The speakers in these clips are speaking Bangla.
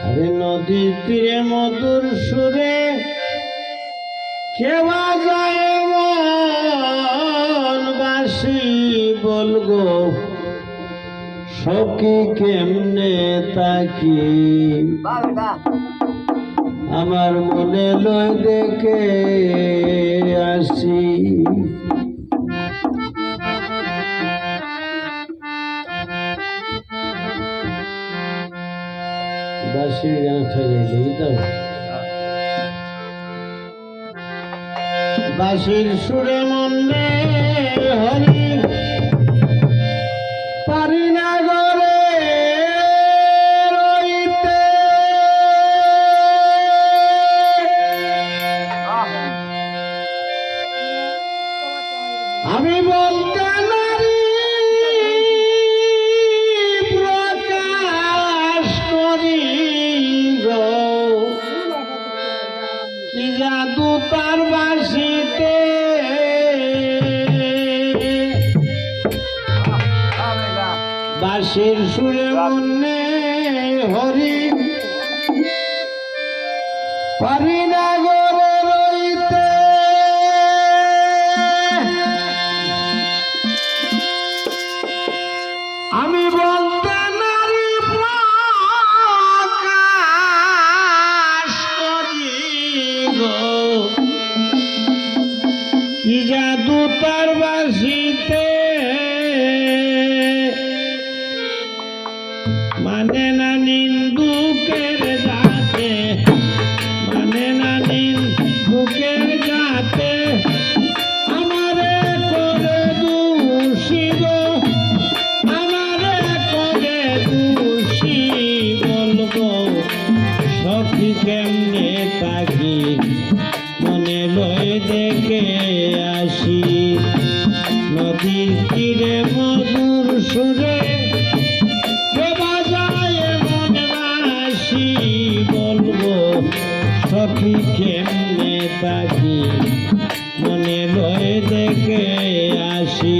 আরে নদীর তীরে মধুর সুরে কেবা যায় মন বাসি বলগো সখী কেমনে তাকি আমার মনে লয় দেখে আসি বাসির গান ঠেলে বুঝতে বাসির সুরে মনে হরি পারি না গরে রইতে আমি বলতে নারী প্রকাশ করি গো কি জাদু তার বাসিতে বাঁশির সুরে মনে হরি পারি না গরে রইতে আমি বলতে নারী প্রকাশ করি গো কি জাদু তার বাঁশিতে মানে না নিন্দুকের যাতে মানে না নিন্দুকের যাতে আমারে করে দোষী গো আমারে করে দোষী বলবো সখী কেমনে তাকি মনে লয় দেখে আসি নদীর তীরে মধুর সুরে বলবো সখী কেমনে তাকি মনে লয় দেখে আসি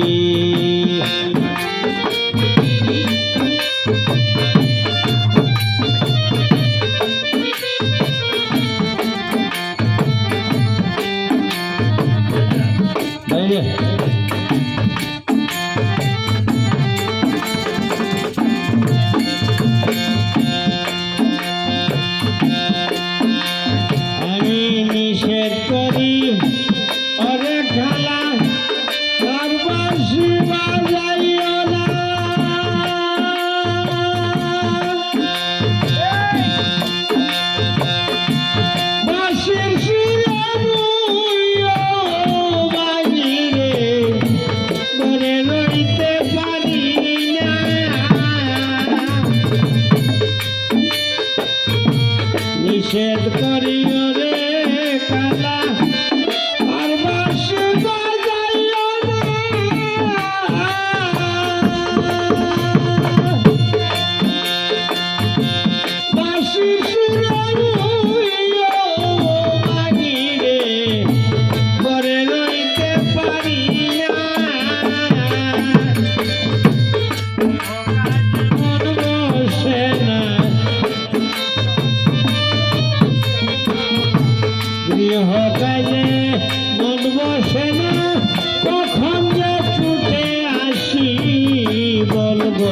নিষেধ করি অরে খেলা তার বাঁশি বাজাইও না বাঁশির সুরে মুইও বাজিরে করে রইতে পারি না নিষেধ করি ওরে কালা আর বাঁশি বাজাইও না বাঁশির সুরে মুইও বাজিরে করে রইতে পারি না মন বসে না গৃহ কাজে মন বসে না কখন যে ছুটে আসি বলবো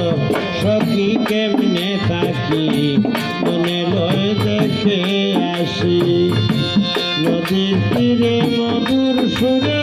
সখী কেমনে থাকি মনে লয় দেখে আসি নদীর তীরে মধুর সুরে